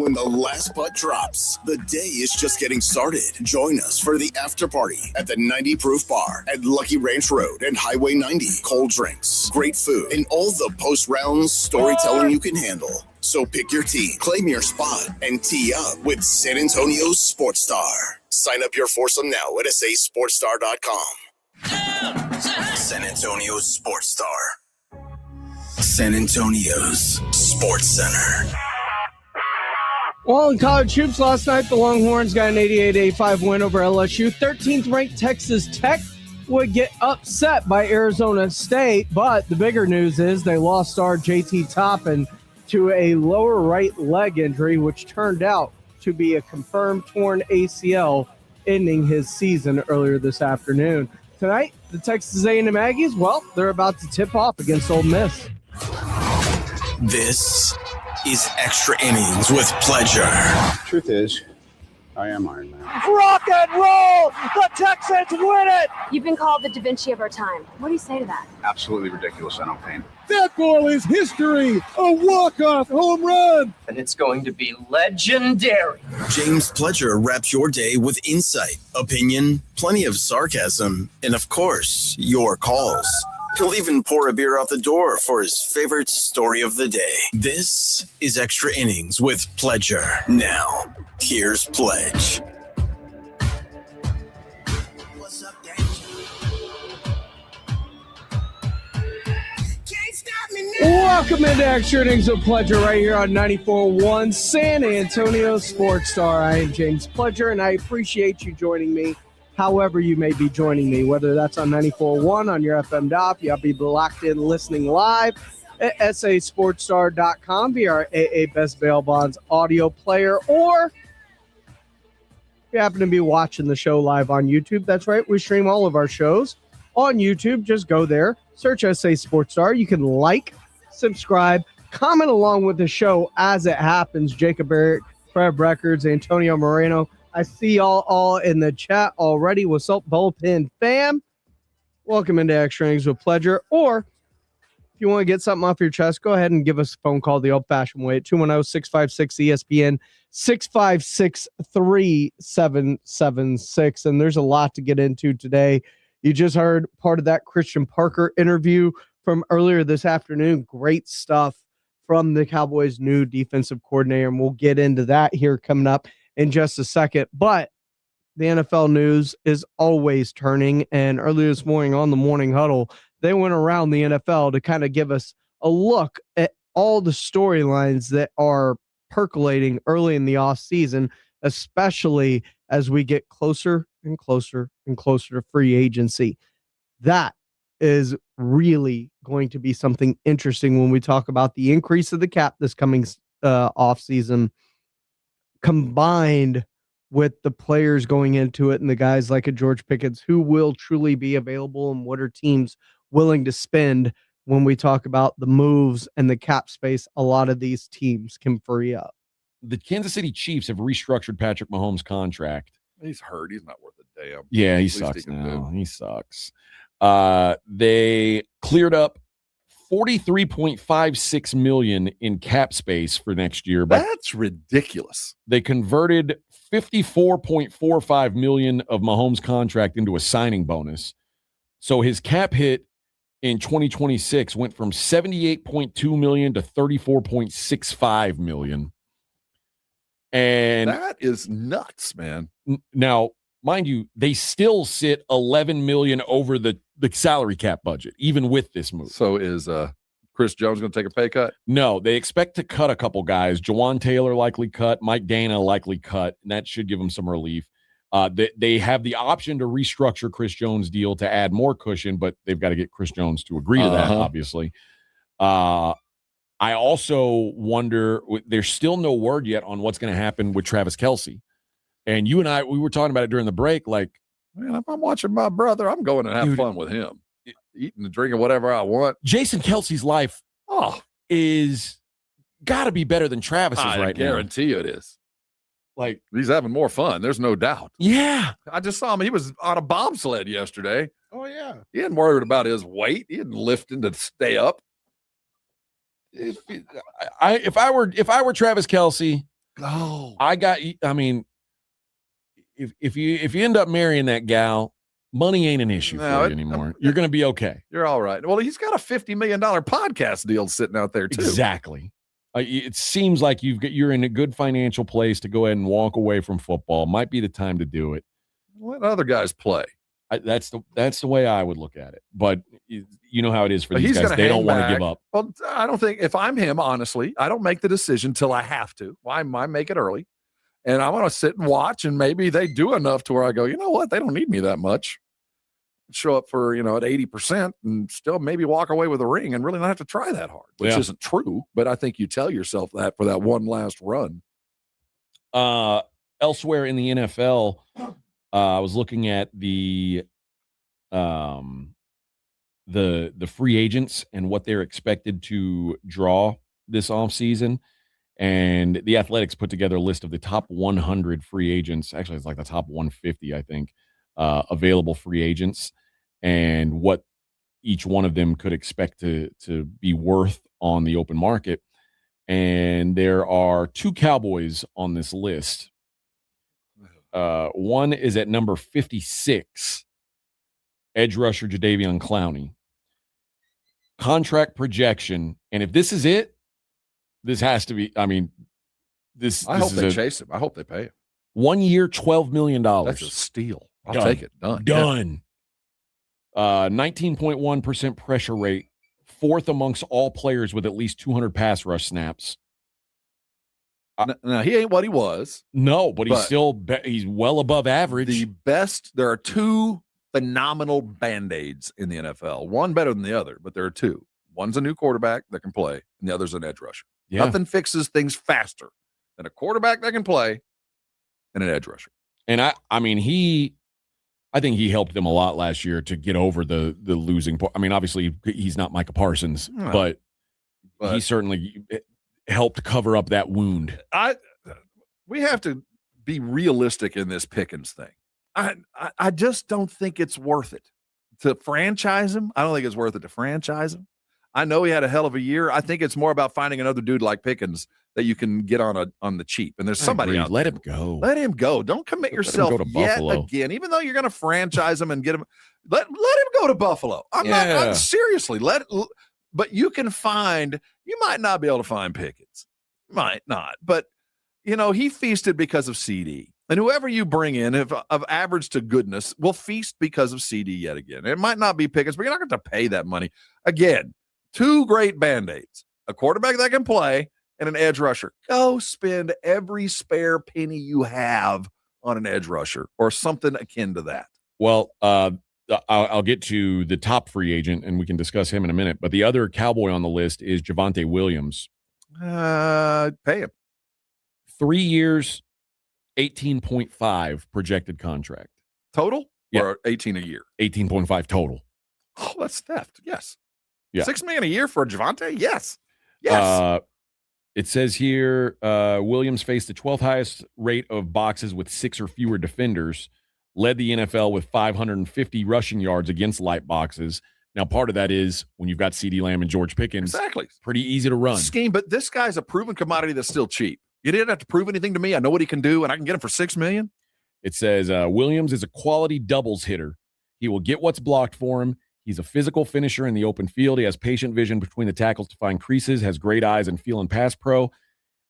when the last putt drops. The day is just getting started. Join us for the after party at the 90 Proof Bar at Lucky Ranch Road and Highway 90. Cold drinks, great food, and all the post-round storytelling you can handle. So pick your team, claim your spot, and tee up with San Antonio's Sports Star. Sign up your foursome now at sasportstar.com. San Antonio's Sports Star. San Antonio's Sports Center. Well, in college hoops last night, the Longhorns got an 88-85 win over LSU. 13th ranked Texas Tech would get upset by Arizona State, but the bigger news is they lost star JT Toppin to a lower right leg injury, which turned out to be a confirmed torn ACL, ending his season earlier this afternoon. Tonight, the Texas A&M Aggies, well, they're about to tip off against Ole Miss. This is Extra Innings with Pleasure. Truth is, I am Iron Man. Rock and roll! The Texans win it! You've been called the Da Vinci of our time. What do you say to that? Absolutely ridiculous. I don't paint. That goal is history! A walk-off home run! And it's going to be legendary. James Pledger wraps your day with insight, opinion, plenty of sarcasm, and of course, your calls. He'll even pour a beer out the door for his favorite story of the day. This is Extra Innings with Pledger. Now, here's Pledge. What's up, Welcome into Extra Innings with Pledger right here on 94.1 San Antonio Sports Star. I am James Pledger, and I appreciate you joining me however you may be joining me, whether that's on 94.1 on your FM dial, you'll be locked in listening live at sasportstar.com via our AA Best Bail Bonds audio player, or if you happen to be watching the show live on YouTube, that's right, we stream all of our shows on YouTube. Just go there, search SA Sports Star. You can like, subscribe, comment along with the show as it happens. Jacob Barrett, Fred Records, Antonio Moreno, I see y'all all in the chat already. What's up, Bullpen fam? Welcome into Extra Innings with Pledger. Or if you want to get something off your chest, go ahead and give us a phone call the old-fashioned way at 210-656-ESPN, 656-3776. And there's a lot to get into today. You just heard part of that Christian Parker interview from earlier this afternoon. Great stuff from the Cowboys' new defensive coordinator, and we'll get into that here coming up in just a second. But the NFL news is always turning, and earlier this morning on the Morning Huddle, they went around the NFL to kind of give us a look at all the storylines that are percolating early in the offseason, especially as we get closer and closer and closer to free agency. That is really going to be something interesting when we talk about the increase of the cap this coming offseason, combined with the players going into it and the guys like a George Pickens who will truly be available, and what are teams willing to spend when we talk about the moves and the cap space a lot of these teams can free up. The Kansas City Chiefs have restructured Patrick Mahomes' contract. He's hurt. He's not worth a damn. Yeah, he sucks now. He sucks. They cleared up $43.56 million in cap space for next year. But that's ridiculous. They converted $54.45 million of Mahomes' contract into a signing bonus. So his cap hit in 2026 went from $78.2 million to $34.65 million. And that is nuts, man. Now, mind you, they still sit $11 million over the salary cap budget, even with this move. So is Chris Jones going to take a pay cut? No, they expect to cut a couple guys. Jawan Taylor likely cut, Mike Dana likely cut, and that should give them some relief. They have the option to restructure Chris Jones' deal to add more cushion, but they've got to get Chris Jones to agree to that, obviously. I also wonder, there's still no word yet on what's going to happen with Travis Kelce. And you and I, we were talking about it during the break, like, man, if I'm watching my brother, I'm going to have fun with him. Eating and drinking whatever I want. Jason Kelce's life is got to be better than Travis's right now. I guarantee you it is. Like, he's having more fun. There's no doubt. Yeah. I just saw him. He was on a bobsled yesterday. Oh, yeah. He hadn't worried about his weight. He hadn't lifted to stay up. If I were Travis Kelce, go. I mean, if you end up marrying that gal, money ain't an issue for you anymore. You're going to be okay. You're all right. Well, he's got a $50 million podcast deal sitting out there too. Exactly. It seems like you're in a good financial place to go ahead and walk away from football. Might be the time to do it. Let other guys play. That's the way I would look at it. But you know how it is for these guys. They don't want to give up. Well, I don't think if I'm him, honestly, I don't make the decision till I have to. Why make it early? And I want to sit and watch, and maybe they do enough to where I go, you know what? They don't need me that much. Show up for, at 80% and still maybe walk away with a ring and really not have to try that hard, which isn't true. But I think you tell yourself that for that one last run. Elsewhere in the NFL, I was looking at the free agents and what they're expected to draw this offseason. And the Athletics put together a list of the top 100 free agents. Actually, it's like the top 150, I think, available free agents and what each one of them could expect to be worth on the open market. And there are 2 Cowboys on this list. One is at number 56, edge rusher Jadeveon Clowney. Contract projection, and if this is it, this has to be. I mean, I hope they chase him. I hope they pay him. 1 year, $12 million. That's a steal. I'll take it. Done. 19.1% pressure rate, 4th amongst all players with at least 200 pass rush snaps. Now, he ain't what he was. No, but he's well above average. The best. There are 2 phenomenal Band-Aids in the NFL. One better than the other, but there are 2. One's a new quarterback that can play, and the other's an edge rusher. Yeah. Nothing fixes things faster than a quarterback that can play and an edge rusher. And I think he helped them a lot last year to get over the losing part. I mean, obviously he's not Micah Parsons, but he certainly helped cover up that wound. We have to be realistic in this Pickens thing. I just don't think it's worth it to franchise him. I don't think it's worth it to franchise him. I know he had a hell of a year. I think it's more about finding another dude like Pickens that you can get on the cheap. And there's somebody out there. Let him go. Let him go. Don't commit yourself yet again. Even though you're going to franchise him and get him, let him go to Buffalo. I'm seriously. But you might not be able to find Pickens. Might not. But, he feasted because of CD. And whoever you bring in, of average to goodness, will feast because of CD yet again. It might not be Pickens, but you're not going to pay that money. Again, 2 great Band-Aids. A quarterback that can play and an edge rusher. Go spend every spare penny you have on an edge rusher or something akin to that. Well, I'll get to the top free agent, and we can discuss him in a minute. But the other Cowboy on the list is Javonte Williams. Pay him. 3 years, 18.5 projected contract. Total? Yeah. Or 18 a year? 18.5 total. Oh, that's theft. Yes. Yeah. $6 million a year for Javonte? Yes. It says here, Williams faced the 12th highest rate of boxes with 6 or fewer defenders, led the NFL with 550 rushing yards against light boxes. Now, part of that is when you've got CeeDee Lamb and George Pickens. Exactly. Pretty easy to run. Scheme, but this guy's a proven commodity that's still cheap. You didn't have to prove anything to me. I know what he can do, and I can get him for $6 million. It says Williams is a quality doubles hitter. He will get what's blocked for him. He's a physical finisher in the open field. He has patient vision between the tackles to find creases, has great eyes and feel in pass pro.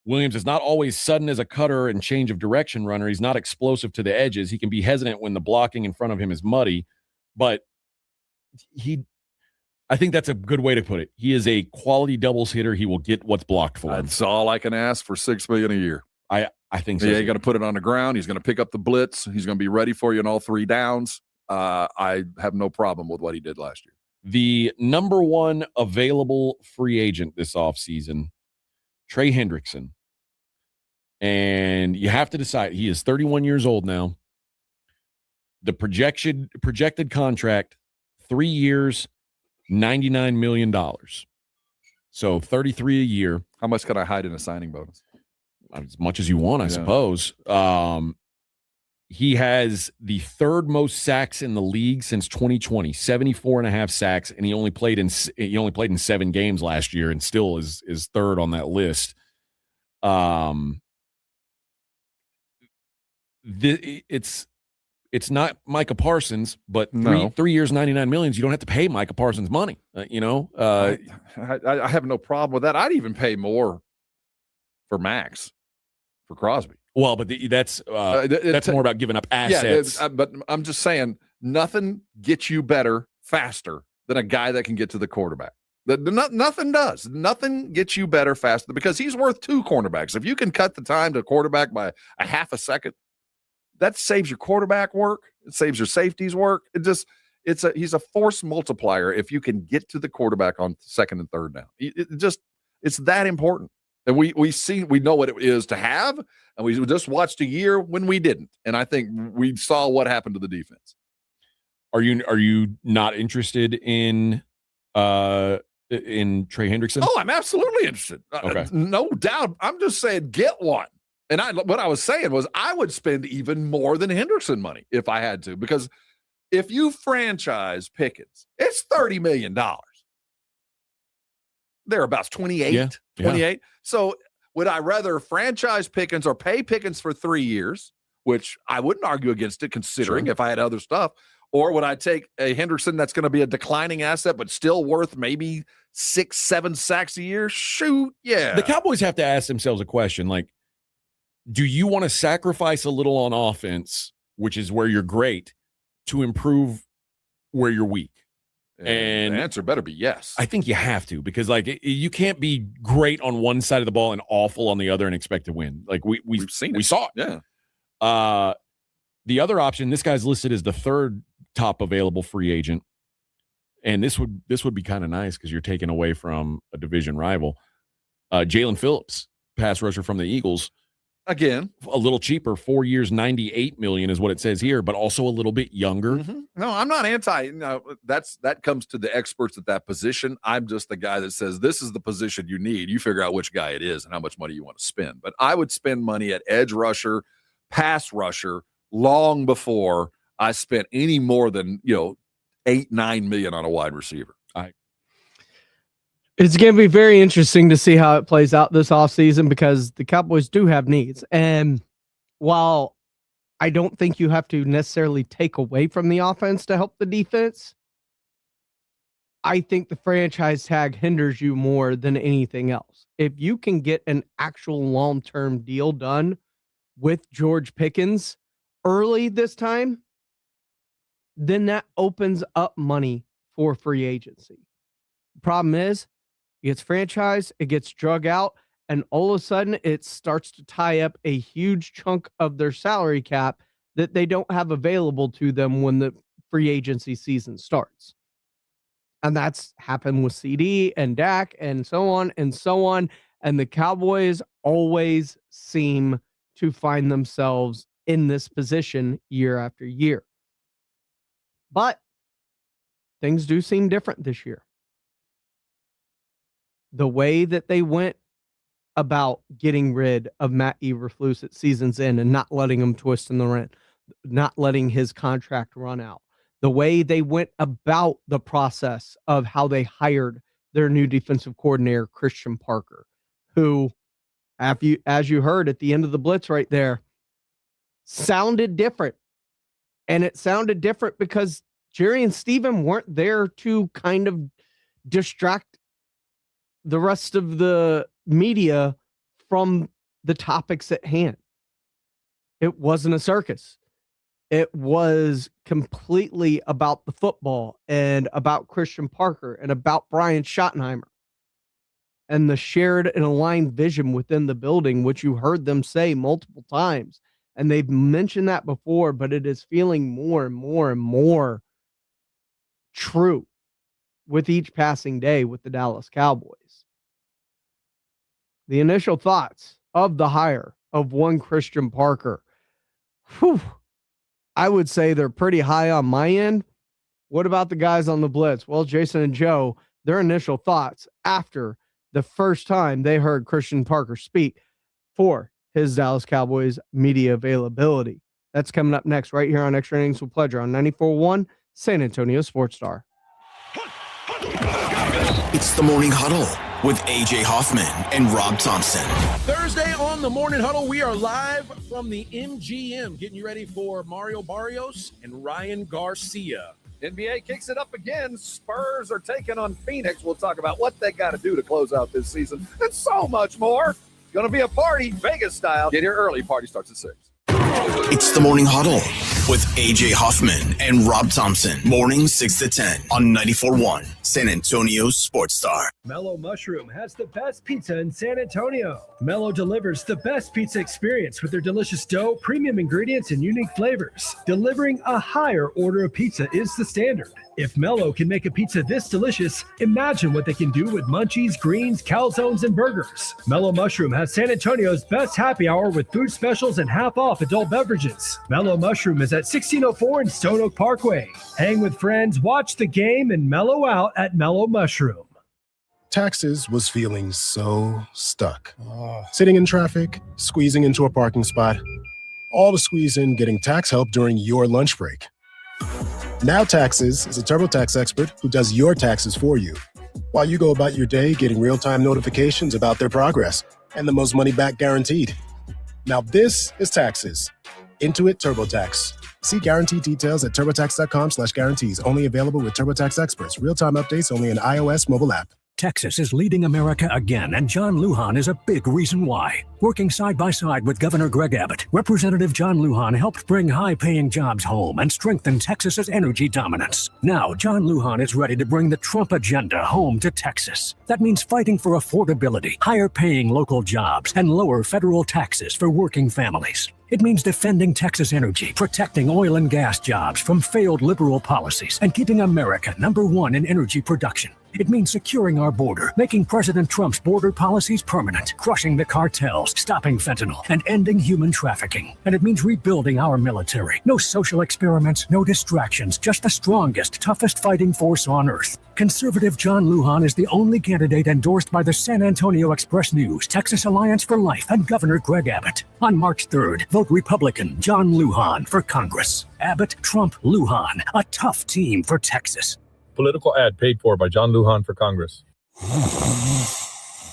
Williams is not always sudden as a cutter and change of direction runner. He's not explosive to the edges. He can be hesitant when the blocking in front of him is muddy, but I think that's a good way to put it. He is a quality doubles hitter. He will get what's blocked for him. That's all I can ask for $6 million a year. I think so. Yeah, he's going to put it on the ground. He's going to pick up the blitz. He's going to be ready for you in all 3 downs. I have no problem with what he did last year. The number 1 available free agent this offseason, Trey Hendrickson. And you have to decide. He is 31 years old now. The projected contract, 3 years, $99 million. So 33 a year. How much can I hide in a signing bonus? As much as you want, I suppose. He has the 3rd most sacks in the league since 2020, 74.5 sacks, and he only played in 7 games last year, and still is 3rd on that list. it's not Micah Parsons, but No. 3 years, $99 million. You don't have to pay Micah Parsons money. I have no problem with that. I'd even pay more for Max, for Crosby. Well, but that's more about giving up assets. Yeah, but I'm just saying, nothing gets you better faster than a guy that can get to the quarterback. Nothing does. Nothing gets you better faster because he's worth 2 cornerbacks. If you can cut the time to quarterback by a half a second, that saves your quarterback work. It saves your safeties work. He's a force multiplier if you can get to the quarterback on second and third down. It's that important. And we know what it is to have, and we just watched a year when we didn't. And I think we saw what happened to the defense. Are you not interested in Trey Hendrickson? Oh, I'm absolutely interested. Okay. No doubt. I'm just saying, get one. And what I was saying was I would spend even more than Hendrickson money if I had to, because if you franchise Pickens, it's $30 million. Thereabouts 28. So would I rather franchise Pickens or pay Pickens for 3 years, which I wouldn't argue against it considering if I had other stuff, or would I take a Hendrickson that's going to be a declining asset but still worth maybe 6-7 sacks a year? Shoot, yeah. The Cowboys have to ask themselves a question like, do you want to sacrifice a little on offense, which is where you're great, to improve where you're weak? And the answer better be yes. I think you have to, because you can't be great on one side of the ball and awful on the other and expect to win. Like we've seen it. We saw it. Yeah. The other option, this guy's listed as the 3rd top available free agent, and this would be kind of nice because you're taking away from a division rival. Jalen Phillips, pass rusher from the Eagles. Again, a little cheaper, 4 years, $98 million is what it says here, but also a little bit younger. Mm-hmm. No, I'm not anti. No, that comes to the experts at that position. I'm just the guy that says this is the position you need. You figure out which guy it is and how much money you want to spend. But I would spend money at edge rusher, pass rusher, long before I spent any more than $8-9 million on a wide receiver. It's going to be very interesting to see how it plays out this offseason because the Cowboys do have needs. And while I don't think you have to necessarily take away from the offense to help the defense, I think the franchise tag hinders you more than anything else. If you can get an actual long-term deal done with George Pickens early this time, then that opens up money for free agency. The problem is, it gets franchised, it gets drug out, and all of a sudden it starts to tie up a huge chunk of their salary cap that they don't have available to them when the free agency season starts. And that's happened with CD and Dak and so on and so on. And the Cowboys always seem to find themselves in this position year after year. But things do seem different this year. The way that they went about getting rid of Matt Eberflus at season's end and not letting him twist in the rent, not letting his contract run out. The way they went about the process of how they hired their new defensive coordinator, Christian Parker, who, as you heard at the end of the blitz right there, sounded different. And it sounded different because Jerry and Steven weren't there to kind of distract the rest of the media from the topics at hand. It wasn't a circus. It was completely about the football and about Christian Parker and about Brian Schottenheimer and the shared and aligned vision within the building, which you heard them say multiple times. And they've mentioned that before, but it is feeling more and more and more true with each passing day with the Dallas Cowboys. The initial thoughts of the hire of one Christian Parker, I would say they're pretty high on my end. What about the guys on the blitz? Well, Jason and Joe, their initial thoughts after the first time they heard Christian Parker speak for his Dallas Cowboys media availability. That's coming up next right here on Extra Innings with Pleasure on 94.1 San Antonio Sports Star. It's the Morning Huddle with AJ Hoffman and Rob Thompson. Thursday on the Morning Huddle, we are live from the MGM, getting you ready for Mario Barrios and Ryan Garcia. NBA kicks it up again. Spurs are taking on Phoenix. We'll talk about what they got to do to close out this season and so much more. It's going to be a party, Vegas style. Get here early. Party starts at 6. It's the Morning Huddle with AJ Hoffman and Rob Thompson. Morning 6 to 10 on 94.1 San Antonio Sports Star. Mellow Mushroom has the best pizza in San Antonio. Mellow delivers the best pizza experience with their delicious dough, premium ingredients, and unique flavors. Delivering a higher order of pizza is the standard. If Mellow can make a pizza this delicious, imagine what they can do with munchies, greens, calzones, and burgers. Mellow Mushroom has San Antonio's best happy hour with food specials and half-off adult beverages. Mellow Mushroom is at 1604 in Stone Oak Parkway. Hang with friends, watch the game, and mellow out at Mellow Mushroom. Taxes was feeling so stuck. Sitting in traffic, squeezing into a parking spot, all to squeeze in getting tax help during your lunch break. Now Taxes is a TurboTax expert who does your taxes for you, while you go about your day getting real-time notifications about their progress and the most money back guaranteed. Now this is Taxes. Intuit TurboTax. See guarantee details at turbotax.com/guarantees. Only available with TurboTax experts. Real-time updates only in iOS mobile app. Texas is leading America again, and John Lujan is a big reason why. Working side by side with Governor Greg Abbott, Representative John Lujan helped bring high-paying jobs home and strengthen Texas's energy dominance. Now, John Lujan is ready to bring the Trump agenda home to Texas. That means fighting for affordability, higher-paying local jobs, and lower federal taxes for working families. It means defending Texas energy, protecting oil and gas jobs from failed liberal policies, and keeping America #1 in energy production. It means securing our border, making President Trump's border policies permanent, crushing the cartels, stopping fentanyl, and ending human trafficking. And it means rebuilding our military. No social experiments, no distractions, just the strongest, toughest fighting force on earth. Conservative John Lujan is the only candidate endorsed by the San Antonio Express News, Texas Alliance for Life, and Governor Greg Abbott. On March 3rd, vote Republican John Lujan for Congress. Abbott, Trump, Lujan, a tough team for Texas. Political ad paid for by John Lujan for Congress.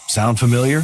Sound familiar?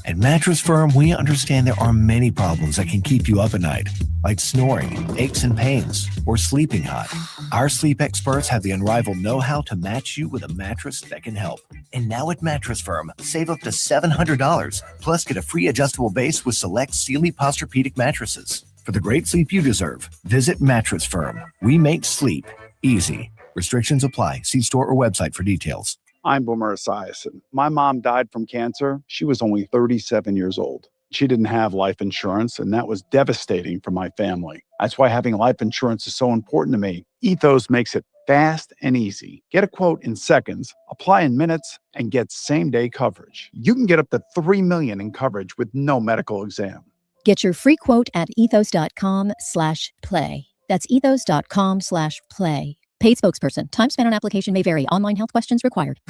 At Mattress Firm, we understand there are many problems that can keep you up at night, like snoring, aches and pains, or sleeping hot. Our sleep experts have the unrivaled know-how to match you with a mattress that can help. And now at Mattress Firm, save up to $700, plus get a free adjustable base with select Sealy Posturepedic mattresses. For the great sleep you deserve, visit Mattress Firm. We make sleep easy. Restrictions apply. See store or website for details. I'm Boomer Esiason. My mom died from cancer. She was only 37 years old. She didn't have life insurance, and that was devastating for my family. That's why having life insurance is so important to me. Ethos makes it fast and easy. Get a quote in seconds, apply in minutes, and get same-day coverage. You can get up to $3 million in coverage with no medical exam. Get your free quote at ethos.com/play. That's ethos.com/play. Paid spokesperson. Time spent on application may vary. Online health questions required.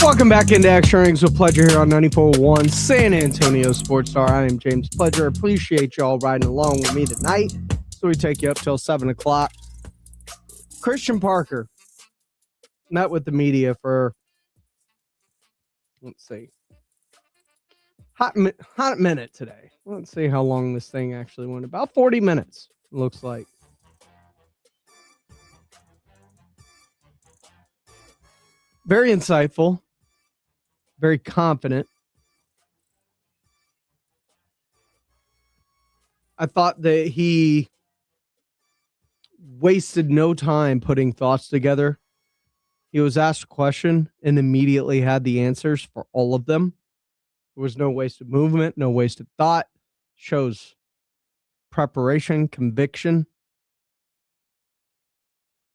Welcome back into Extra Innings with Pledger here on 94.1 San Antonio Sports Star. I am James Pledger. Appreciate y'all riding along with me tonight. So we take you up till 7 o'clock. Christian Parker met with the media for, let's see, hot minute today. Let's see how long this thing actually went. About 40 minutes, it looks like. Very insightful. Very confident. I thought that he wasted no time putting thoughts together. He was asked a question and immediately had the answers for all of them. There was no wasted movement, no wasted thought. Shows preparation, conviction.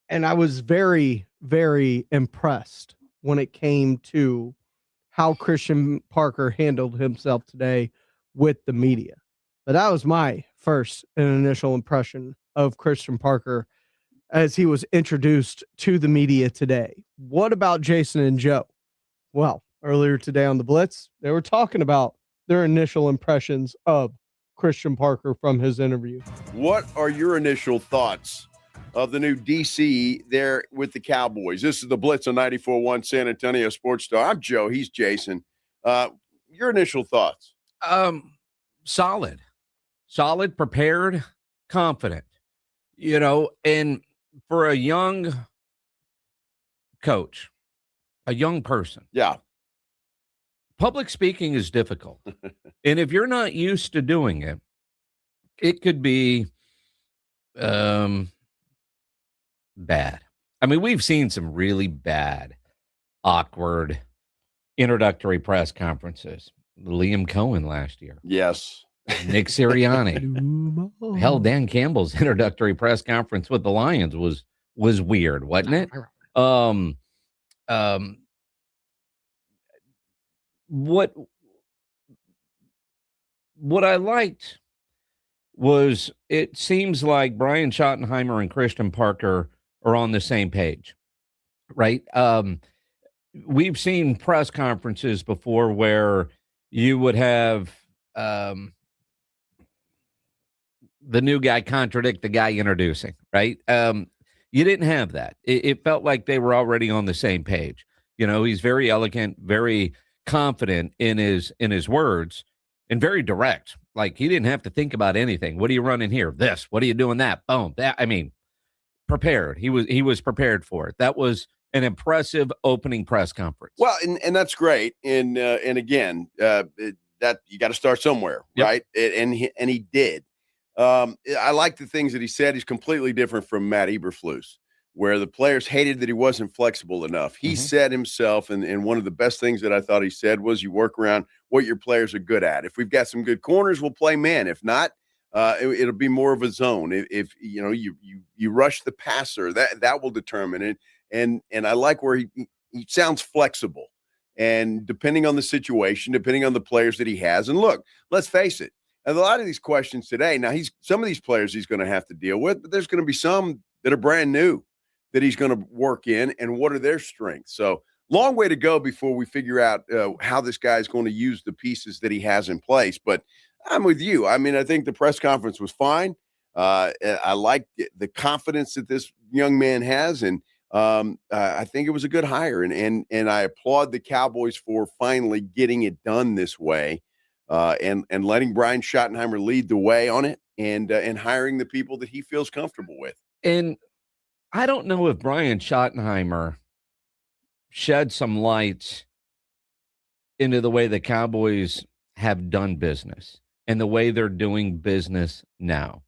And I was very, very impressed when it came to how Christian Parker handled himself today with the media. But that was my first and initial impression of Christian Parker as he was introduced to the media today. What about Jason and Joe? Well, earlier today on the Blitz, they were talking about their initial impressions of Christian Parker from his interview. What are your initial thoughts of the new DC there with the Cowboys. This is the Blitz on 94.1 San Antonio Sports Star. I'm Joe. He's Jason. Your initial thoughts? Solid, prepared, confident. And for a young coach, a young person, public speaking is difficult. And if you're not used to doing it, it could be bad. I mean, we've seen some really bad, awkward introductory press conferences. Liam Cohen last year. Yes. Nick Sirianni. Hell, Dan Campbell's introductory press conference with the Lions was weird, wasn't it? What I liked was it seems like Brian Schottenheimer and Christian Parker are on the same page, right? We've seen press conferences before where you would have the new guy contradict the guy introducing, right? You didn't have that. It felt like they were already on the same page. He's very elegant, very confident in his words, and very direct. Like, he didn't have to think about anything. What are you running here? This. What are you doing? That. Boom. That. I mean, prepared. He was prepared for it. That was an impressive opening press conference. Well, and that's great. And again, that you got to start somewhere, right? And he did. I like the things that he said. He's completely different from Matt Eberflus, where the players hated that he wasn't flexible enough. He said himself, and one of the best things that I thought he said was, you work around what your players are good at. If we've got some good corners, we'll play man. If not, it'll be more of a zone. If you rush the passer, that will determine it. And I like where he sounds flexible, and depending on the situation, depending on the players that he has. And look, let's face it. And a lot of these questions today, now some of these players he's going to have to deal with, but there's going to be some that are brand new that he's going to work in, and what are their strengths. So long way to go before we figure out how this guy is going to use the pieces that he has in place. But I'm with you. I mean, I think the press conference was fine. I like the confidence that this young man has, and I think it was a good hire. And I applaud the Cowboys for finally getting it done this way. And letting Brian Schottenheimer lead the way on it, and hiring the people that he feels comfortable with. And I don't know if Brian Schottenheimer shed some light into the way the Cowboys have done business and the way they're doing business now.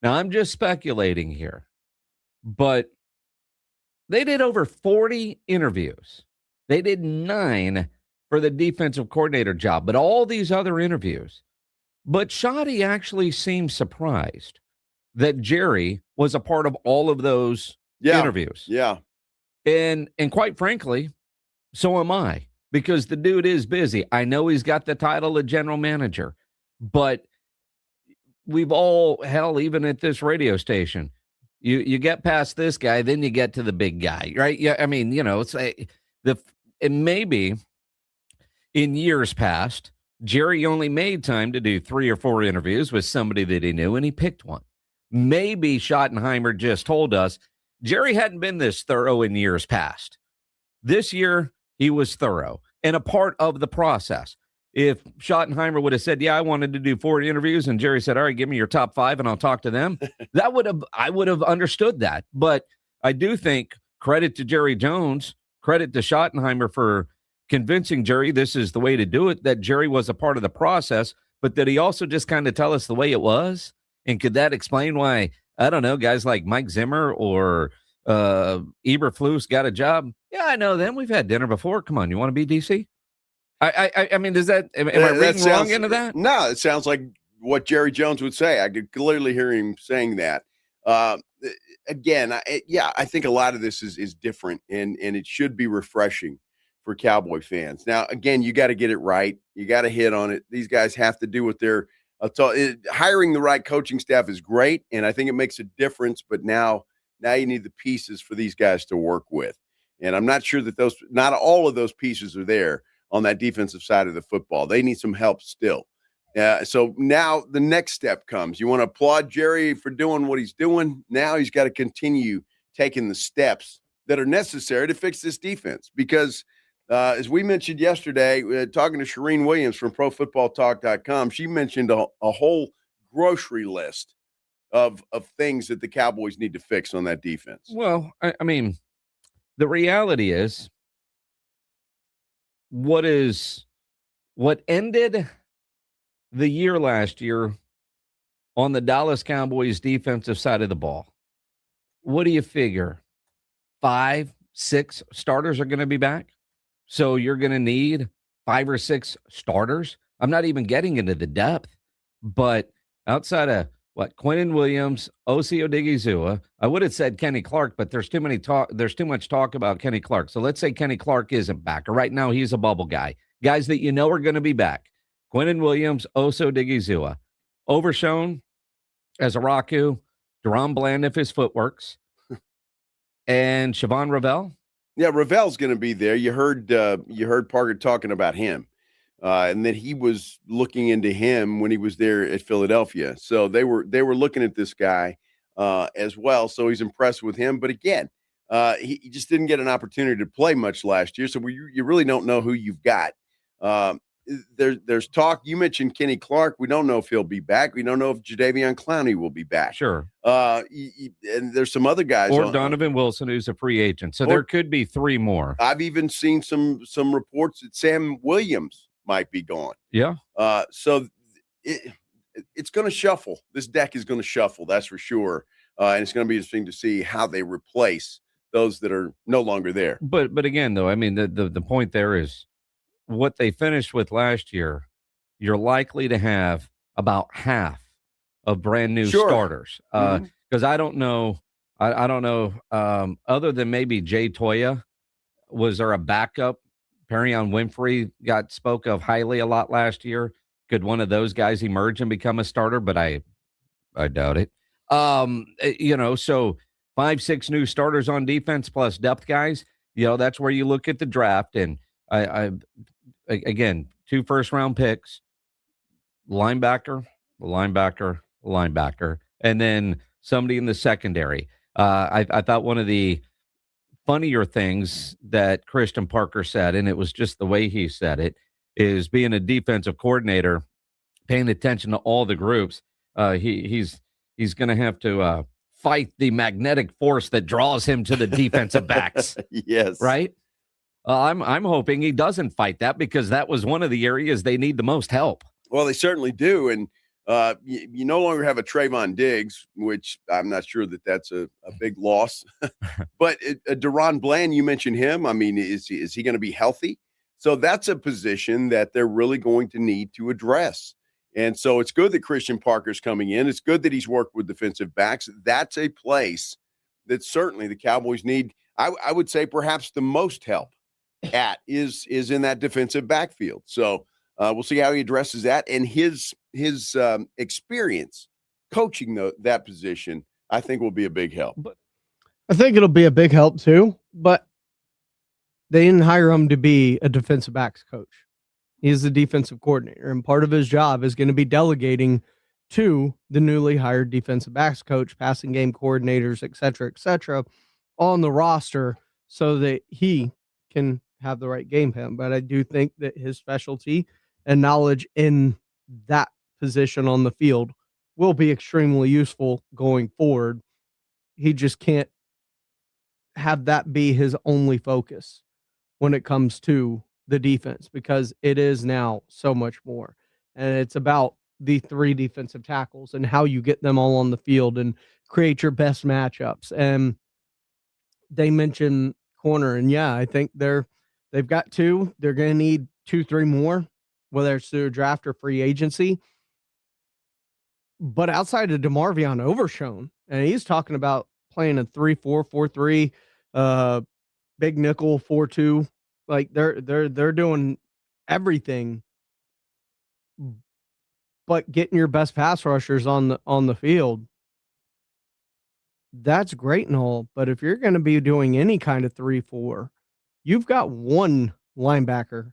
Now, I'm just speculating here, but they did over 40 interviews. They did 9 for the defensive coordinator job, but all these other interviews. But Schotty actually seemed surprised that Jerry was a part of all of those interviews. Yeah. And quite frankly, so am I, because the dude is busy. I know he's got the title of general manager, but we've all, hell, even at this radio station, you get past this guy, then you get to the big guy, right? Yeah, I mean, it's it may be in years past, Jerry only made time to do 3 or 4 interviews with somebody that he knew, and he picked one. Maybe Schottenheimer just told us Jerry hadn't been this thorough in years past. This year, he was thorough and a part of the process. If Schottenheimer would have said, I wanted to do 40 interviews, and Jerry said, all right, give me your top 5 and I'll talk to them, I would have understood that. But I do think, credit to Jerry Jones, credit to Schottenheimer for convincing Jerry this is the way to do it, that Jerry was a part of the process, but that he also just kind of tell us the way it was. And could that explain why, I don't know, guys like Mike Zimmer or Eberflus got a job? Yeah, I know them. We've had dinner before. Come on, you want to be DC? I mean, does that, am I reading wrong into that? No, it sounds like what Jerry Jones would say. I could clearly hear him saying that. Again, I think a lot of this is different, and it should be refreshing for Cowboy fans. Now, again, you got to get it right. You got to hit on it. These guys have to do what they're hiring the right coaching staff is great, and I think it makes a difference. But now you need the pieces for these guys to work with, and I'm not sure that not all of those pieces are there on that defensive side of the football. They need some help still, So now the next step comes. You want to applaud Jerry for doing what he's doing. Now he's got to continue taking the steps that are necessary to fix this defense. Because as we mentioned yesterday, talking to Shireen Williams from ProFootballTalk.com, she mentioned a whole grocery list of things that the Cowboys need to fix on that defense. Well, I mean, the reality is what ended the year last year on the Dallas Cowboys defensive side of the ball. What do you figure? 5, 6 starters are going to be back. So you're going to need 5 or 6 starters. I'm not even getting into the depth, but outside of Quinnen Williams, Osi Odigizua, I would have said Kenny Clark, but there's too much talk about Kenny Clark. So let's say Kenny Clark isn't back. Or right now he's a bubble guy. Guys that you know are going to be back. Quinnen Williams, Osi Odigizua. Overshown as a Raku, Deron Bland if his foot works. And Siobhan Ravel? Yeah, Ravel's going to be there. You heard Parker talking about him, and that he was looking into him when he was there at Philadelphia. So they were looking at this guy as well. So he's impressed with him. But again, he just didn't get an opportunity to play much last year. So you really don't know who you've got. There's talk. You mentioned Kenny Clark. We don't know if he'll be back. We don't know if Jadeveon Clowney will be back. Sure. And there's some other guys. Or Donovan Wilson, who's a free agent. So there could be 3 more. I've even seen some reports that Sam Williams might be gone. Yeah. So it's going to shuffle. This deck is going to shuffle. That's for sure. And it's going to be interesting to see how they replace those that are no longer there. But again, though, I mean, the point there is, what they finished with last year, you're likely to have about half of brand new starters. Because I don't know, other than maybe Jay Toya, was there a backup? Perion Winfrey spoke of highly a lot last year. Could one of those guys emerge and become a starter? But I doubt it. So 5, 6 new starters on defense plus depth guys. That's where you look at the draft. And again, 2 first-round picks, linebacker, and then somebody in the secondary. I thought one of the funnier things that Christian Parker said, and it was just the way he said it, is being a defensive coordinator, paying attention to all the groups. He's going to have to fight the magnetic force that draws him to the defensive backs. Yes. Right? I'm hoping he doesn't fight that, because that was one of the areas they need the most help. Well, they certainly do. And you no longer have a Trayvon Diggs, which I'm not sure that's a big loss. But Deron Bland, you mentioned him. I mean, is he going to be healthy? So that's a position that they're really going to need to address. And so it's good that Christian Parker's coming in. It's good that he's worked with defensive backs. That's a place that certainly the Cowboys need, I would say, perhaps the most help at is in that defensive backfield. So we'll see how he addresses that, and his experience coaching that position, I think, will be a big help. But I think it'll be a big help too, but they didn't hire him to be a defensive backs coach. He's the defensive coordinator, and part of his job is going to be delegating to the newly hired defensive backs coach, passing game coordinators, et cetera, on the roster so that he can have the right game plan. But I do think that his specialty and knowledge in that position on the field will be extremely useful going forward. He just can't have that be his only focus when it comes to the defense, because it is now so much more. And it's about the 3 defensive tackles and how you get them all on the field and create your best matchups. And they mentioned corner, and yeah, I think they've got 2. They're going to need 2, 3 more, whether it's through a draft or free agency. But outside of DeMarvion Overshown, and he's talking about playing a 3-4, 4-3, big nickel 4-2. Like they're doing everything, but getting your best pass rushers on the field. That's great and all, but if you're going to be doing any kind of 3-4, you've got one linebacker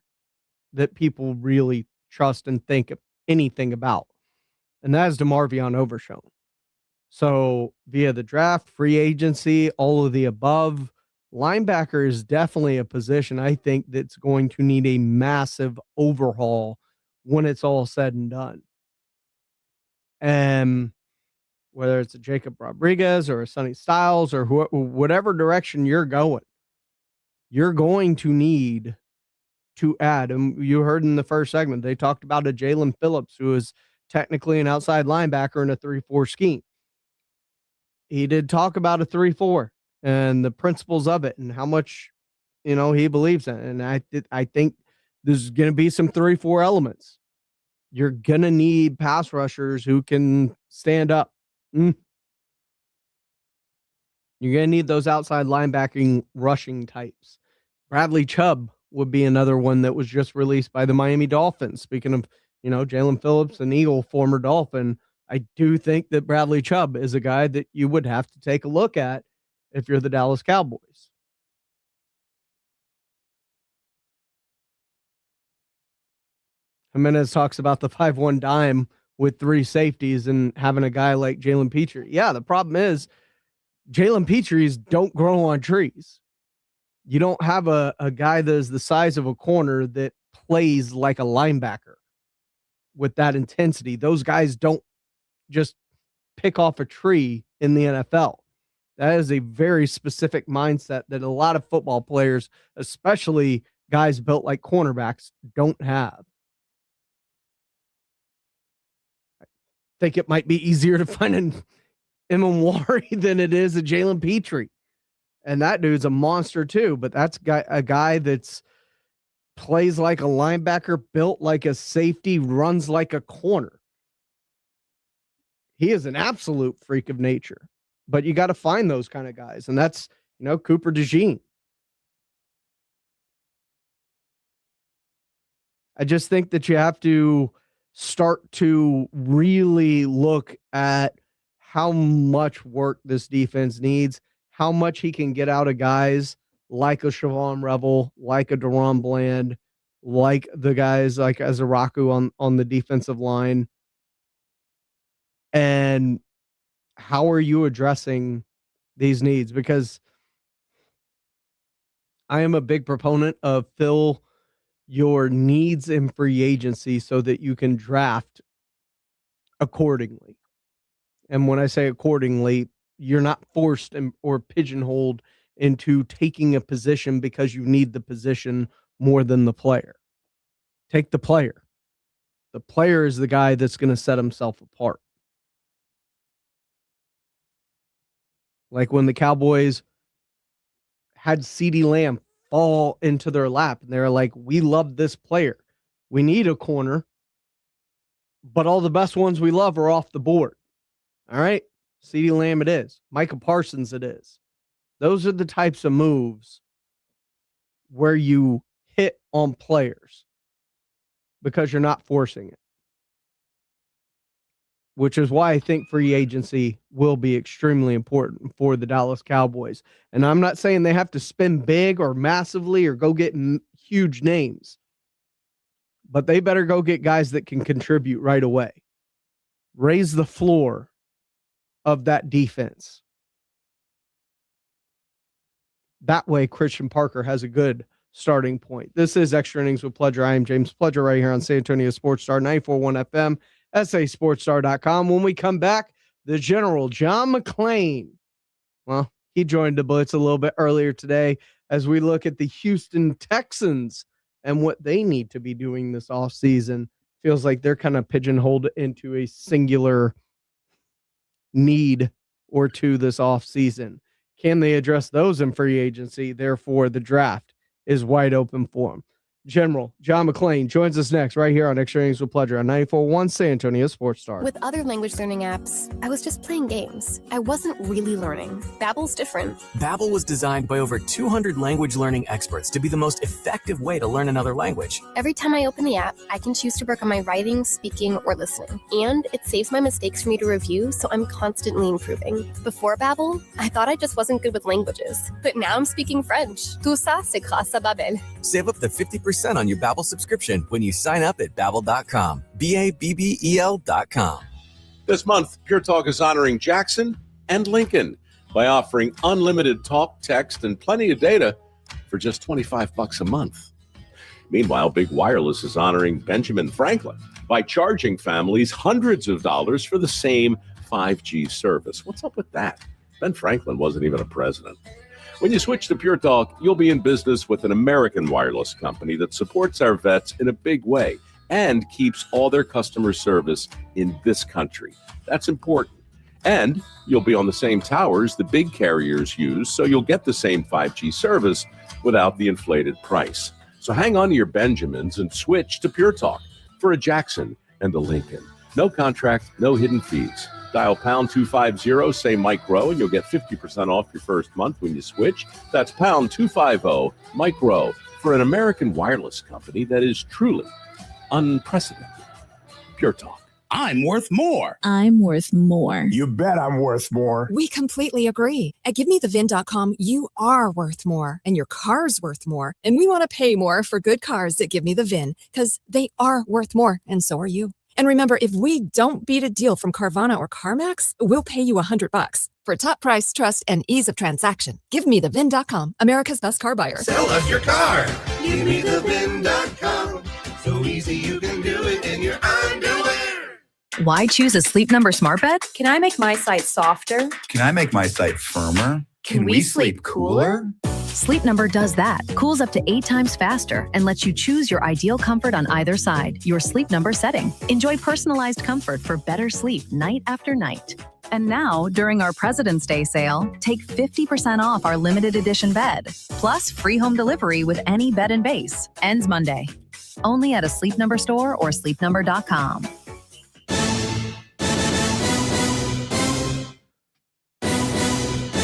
that people really trust and think anything about, and that is DeMarvion Overshown. So via the draft, free agency, all of the above, linebacker is definitely a position I think that's going to need a massive overhaul when it's all said and done. And whether it's a Jacob Rodriguez or a Sonny Styles or whatever direction you're going to need to add. And you heard in the first segment, they talked about a Jalen Phillips, who is technically an outside linebacker in a 3-4 scheme. He did talk about a 3-4 and the principles of it and how much, he believes in it. And I think there's going to be some 3-4 elements. You're going to need pass rushers who can stand up. You're going to need those outside linebacking rushing types. Bradley Chubb would be another one that was just released by the Miami Dolphins. Speaking of, Jalen Phillips, an Eagle, former Dolphin, I do think that Bradley Chubb is a guy that you would have to take a look at if you're the Dallas Cowboys. Jimenez talks about the 5-1 dime with 3 safeties and having a guy like Jalen Petrie. Yeah, the problem is Jalen Petries don't grow on trees. You don't have a guy that is the size of a corner that plays like a linebacker with that intensity. Those guys don't just pick off a tree in the NFL. That is a very specific mindset that a lot of football players, especially guys built like cornerbacks, don't have. I think it might be easier to find an Imamwari than it is a Jalen Petrie. And that dude's a monster too, but that's a guy that's plays like a linebacker, built like a safety, runs like a corner. He is an absolute freak of nature, but you got to find those kind of guys. And that's, Cooper DeJean. I just think that you have to start to really look at how much work this defense needs, how much he can get out of guys like a Siobhan Revel, like a Deron Bland, like the guys like Azaraku on the defensive line. And how are you addressing these needs? Because I am a big proponent of fill your needs in free agency so that you can draft accordingly. And when I say accordingly, you're not forced or pigeonholed into taking a position because you need the position more than the player. Take the player. The player is the guy that's going to set himself apart. Like when the Cowboys had CeeDee Lamb fall into their lap and they're like, we love this player. We need a corner, but all the best ones we love are off the board. All right. CeeDee Lamb it is. Micah Parsons it is. Those are the types of moves where you hit on players because you're not forcing it. Which is why I think free agency will be extremely important for the Dallas Cowboys. And I'm not saying they have to spend big or massively or go get huge names, but they better go get guys that can contribute right away. Raise the floor of that defense. That way, Christian Parker has a good starting point. This is Extra Innings with Pledger. I am James Pledger right here on San Antonio Sports Star 94.1 FM. SASportsStar.com. When we come back, the General, John McClain. Well, he joined the Blitz a little bit earlier today as we look at the Houston Texans and what they need to be doing this offseason. Feels like they're kind of pigeonholed into a singular need or two this offseason. Can they address those in free agency? Therefore, the draft is wide open for them. General John McClain joins us next right here on Extra Innings with Pledger on 94.1 San Antonio Sports Star. With other language learning apps, I was just playing games. I wasn't really learning. Babbel's different. Babbel was designed by over 200 language learning experts to be the most effective way to learn another language. Every time I open the app, I can choose to work on my writing, speaking, or listening. And it saves my mistakes for me to review, so I'm constantly improving. Before Babbel, I thought I just wasn't good with languages. But now I'm speaking French. Tout ça, c'est grâce à Babbel. Save up to 50% 20% on your Babbel subscription when you sign up at Babbel.com. BABBEL.com. This month, Pure Talk is honoring Jackson and Lincoln by offering unlimited talk, text, and plenty of data for just $25 a month. Meanwhile, Big Wireless is honoring Benjamin Franklin by charging families hundreds of dollars for the same 5G service. What's up with that? Ben Franklin wasn't even a president. When you switch to Pure Talk, you'll be in business with an American wireless company that supports our vets in a big way and keeps all their customer service in this country. That's important. And you'll be on the same towers the big carriers use, so you'll get the same 5G service without the inflated price. So hang on to your Benjamins and switch to Pure Talk for a Jackson and a Lincoln. No contract, no hidden fees. Dial pound 250, say Mike Rowe, and you'll get 50% off your first month when you switch. That's pound 250, Mike Rowe, for an American wireless company that is truly unprecedented. Pure Talk. I'm worth more. I'm worth more. You bet I'm worth more. We completely agree. At GiveMeTheVIN.com, you are worth more, and your car's worth more. And we want to pay more for good cars that give me the VIN, because they are worth more, and so are you. And remember, if we don't beat a deal from Carvana or CarMax, we'll pay you $100. For top price, trust, and ease of transaction, GiveMeTheVIN.com, America's best car buyer. Sell us your car. GiveMeTheVIN.com. So easy you can do it in your underwear. Why choose a Sleep Number smart bed? Can I make my site softer? Can I make my site firmer? Can we sleep cooler? Sleep Number does that. Cools up to 8 times faster and lets you choose your ideal comfort on either side. Your Sleep Number setting. Enjoy personalized comfort for better sleep night after night. And now, during our President's Day sale, take 50% off our limited edition bed, plus free home delivery with any bed and base. Ends Monday. Only at a Sleep Number store or sleepnumber.com.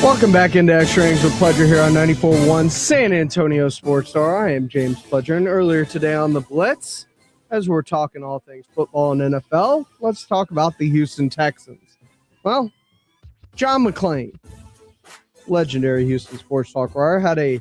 Welcome back into Extra Innings with Pledger here on 94.1 San Antonio Sports Star. I am James Pledger, and earlier today on the Blitz, as we're talking all things football and NFL, let's talk about the Houston Texans. Well, John McClain, legendary Houston sports talk writer, had a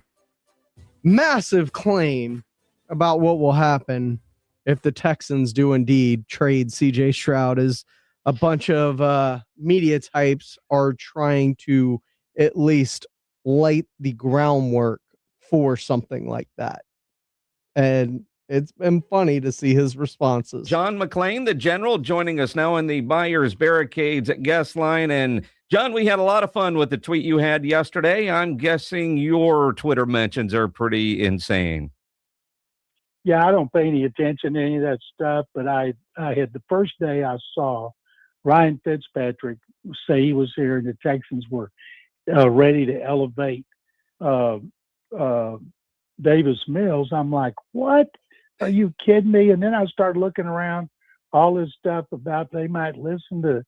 massive claim about what will happen if the Texans do indeed trade C.J. Stroud, as a bunch of media types are trying to at least light the groundwork for something like that. And it's been funny to see his responses. John McClain, the general, joining us now in the Buyers Barricades at guest line. And John, we had a lot of fun with the tweet you had yesterday. I'm guessing your Twitter mentions are pretty insane. Yeah, I don't pay any attention to any of that stuff, but I had the first day I saw Ryan Fitzpatrick say he was here and the Texans were ready to elevate Davis Mills. I'm like, what? Are you kidding me? And then I started looking around all this stuff about they might listen to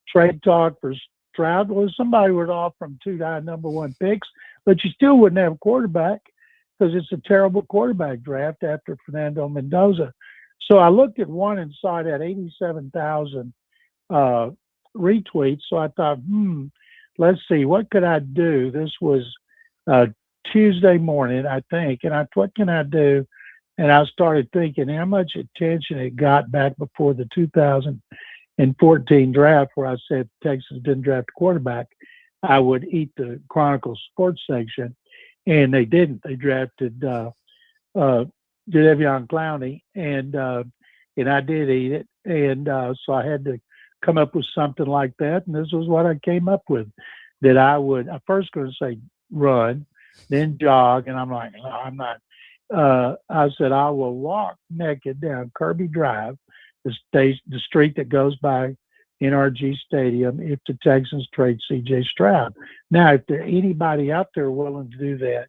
trade talk for Stroud. Well, somebody would offer him 2 number 1 picks, but you still wouldn't have a quarterback because it's a terrible quarterback draft after Fernando Mendoza. So I looked at one and saw it had 87,000 retweets. So I thought, let's see, what could I do? This was Tuesday morning, I think. And what can I do? And I started thinking how much attention it got back before the 2014 draft, where I said Texas didn't draft a quarterback, I would eat the Chronicle sports section. And they didn't. They drafted Jadeveon Clowney, and I did eat it. And so I had to come up with something like that. And this was what I came up with, that I first going to say run, then jog. And I'm like, no, I'm not. I said, I will walk naked down Kirby Drive, the street that goes by NRG Stadium, if the Texans trade C.J. Stroud. Now, if there anybody out there willing to do that,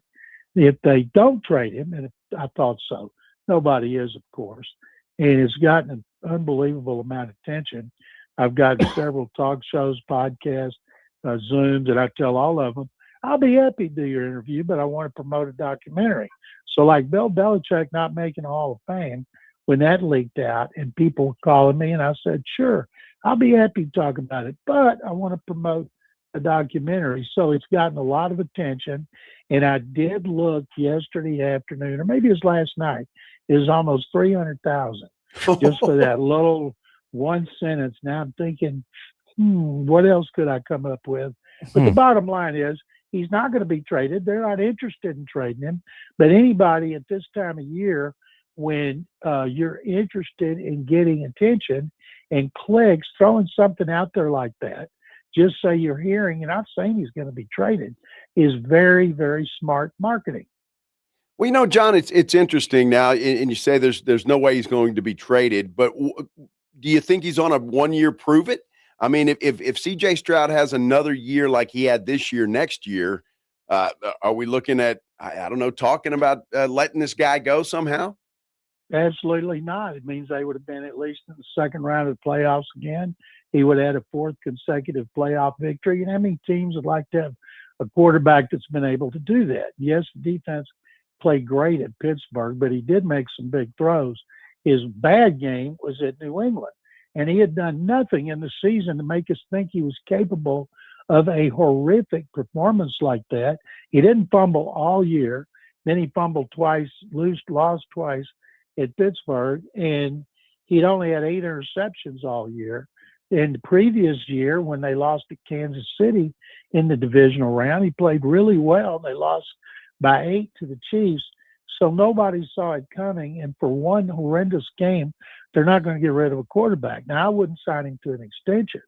if they don't trade him, and I thought so, nobody is, of course, and it's gotten an unbelievable amount of attention. I've gotten several talk shows, podcasts, Zooms, and I tell all of them, I'll be happy to do your interview, but I want to promote a documentary. So like Bill Belichick not making a Hall of Fame, when that leaked out and people were calling me, and I said, sure, I'll be happy to talk about it, but I want to promote a documentary. So it's gotten a lot of attention. And I did look yesterday afternoon, or maybe it was last night, is almost 300,000 just for that little one sentence. Now I'm thinking, what else could I come up with? But the bottom line is he's not going to be traded. They're not interested in trading him. But anybody at this time of year, when you're interested in getting attention and clicks, throwing something out there like that, just so you're hearing, and not saying he's going to be traded, is very, very smart marketing. Well, you know, John, it's interesting now, and you say there's no way he's going to be traded, but do you think he's on a 1 year prove it? I mean, if C.J. Stroud has another year like he had this year, next year, are we looking at, I don't know, talking about letting this guy go somehow? Absolutely not. It means they would have been at least in the second round of the playoffs again. He would have had a fourth consecutive playoff victory. And how many teams would like to have a quarterback that's been able to do that? Yes, the defense played great at Pittsburgh, but he did make some big throws. His bad game was at New England, and he had done nothing in the season to make us think he was capable of a horrific performance like that. He didn't fumble all year. Then he fumbled twice, lost twice at Pittsburgh, and he'd only had 8 interceptions all year. In the previous year, when they lost to Kansas City in the divisional round, he played really well. They lost by 8 to the Chiefs. So nobody saw it coming. And for one horrendous game, they're not going to get rid of a quarterback. Now, I wouldn't sign him to an extension.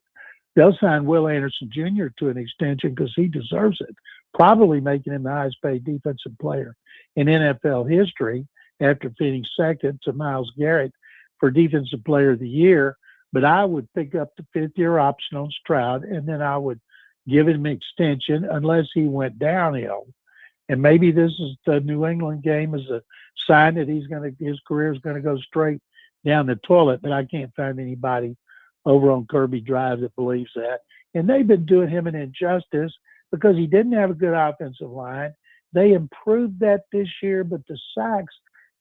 They'll sign Will Anderson Jr. to an extension because he deserves it, probably making him the highest paid defensive player in NFL history after finishing second to Myles Garrett for Defensive Player of the Year. But I would pick up the 5th-year option on Stroud, and then I would give him an extension unless he went downhill. And maybe this is the New England game as a sign that his career is going to go straight down the toilet. But I can't find anybody over on Kirby Drive that believes that. And they've been doing him an injustice because he didn't have a good offensive line. They improved that this year, but the sacks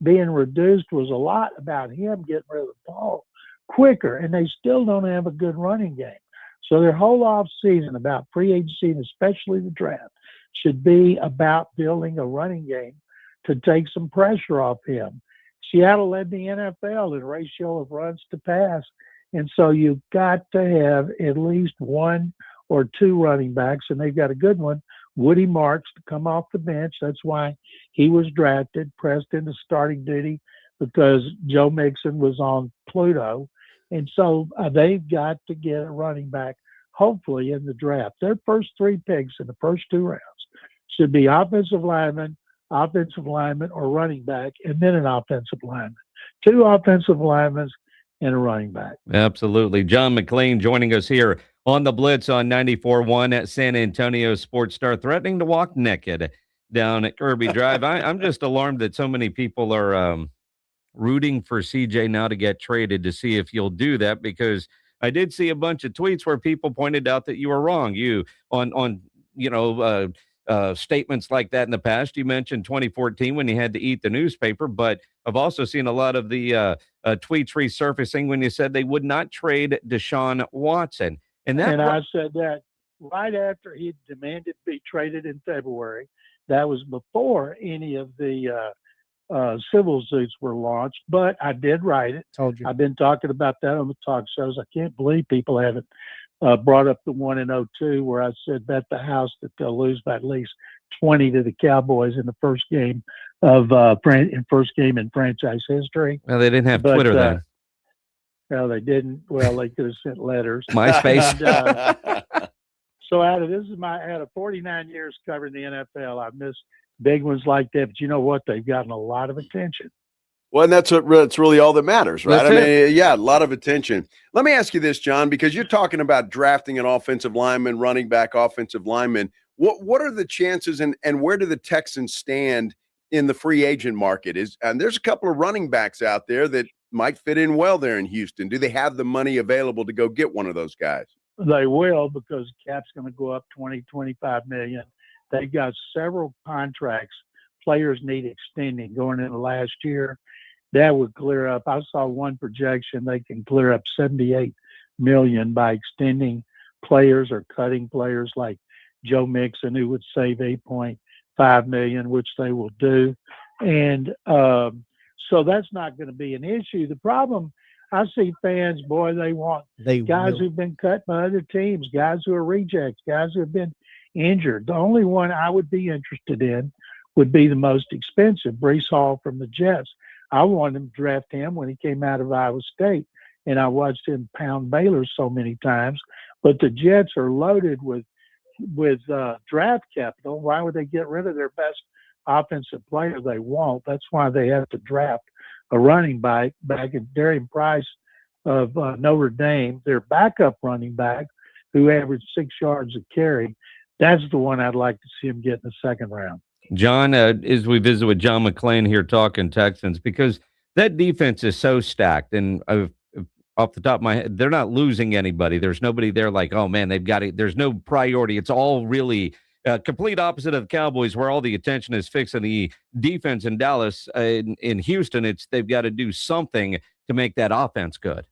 being reduced was a lot about him getting rid of the ball quicker, and they still don't have a good running game. So their whole off season about free agency and especially the draft should be about building a running game to take some pressure off him. Seattle led the NFL in ratio of runs to pass, and so you've got to have at least 1 or 2 running backs, and they've got a good one, Woody Marks, to come off the bench. That's why he was drafted, pressed into starting duty because Joe Mixon was on Pluto. And so they've got to get a running back, hopefully, in the draft. Their first 3 picks in the first 2 rounds should be offensive lineman, or running back, and then an offensive lineman. 2 offensive linemen and a running back. Absolutely. John McClain joining us here on the Blitz on 94.1 at San Antonio Sports Star, threatening to walk naked down at Kirby Drive. I'm just alarmed that so many people are rooting for CJ now to get traded, to see if you'll do that, because I did see a bunch of tweets where people pointed out that you were wrong. You on statements like that in the past. You mentioned 2014 when you had to eat the newspaper, but I've also seen a lot of the tweets resurfacing when you said they would not trade Deshaun Watson. And I said that right after he demanded to be traded in February. That was before any of the civil suits were launched, but I did write it. Told you. I've been talking about that on the talk shows. I can't believe people haven't brought up the one in 2002 where I said bet the house that they'll lose by at least 20 to the Cowboys in the first game of in franchise history. Well, they didn't have Twitter then. No, they didn't. Well, they could have sent letters. MySpace. And, so out of 49 years covering the NFL, I've missed big ones like that. But you know what? They've gotten a lot of attention. Well, and that's really all that matters, right? That's it. Yeah, a lot of attention. Let me ask you this, John, because you're talking about drafting an offensive lineman, running back, offensive lineman. What are the chances, and where do the Texans stand in the free agent market? And there's a couple of running backs out there that might fit in well there in Houston. Do they have the money available to go get one of those guys? They will, because cap's going to go up 20, 25 million. They've got several contracts players need extending going into last year. That would clear up. I saw one projection they can clear up 78 million by extending players or cutting players like Joe Mixon, who would save 8.5 million, which they will do. And So that's not going to be an issue. The problem, I see fans, boy, they want guys who've been cut by other teams, guys who are rejects, guys who have been injured. The only one I would be interested in would be the most expensive, Brees Hall from the Jets. I wanted to draft him when he came out of Iowa State, and I watched him pound Baylor so many times. But the Jets are loaded with draft capital. Why would they get rid of their best offensive player? They won't. That's why they have to draft a running back at Darian Price of Notre Dame, their backup running back, who averaged 6 yards a carry. That's the one I'd like to see him get in the second round. John, as we visit with John McClain here talking Texans, because that defense is so stacked, and off the top of my head, they're not losing anybody. There's nobody there like, oh, man, they've got it. There's no priority. It's all really complete opposite of the Cowboys, where all the attention is fixed on the defense in Dallas. In Houston, they've got to do something to make that offense good.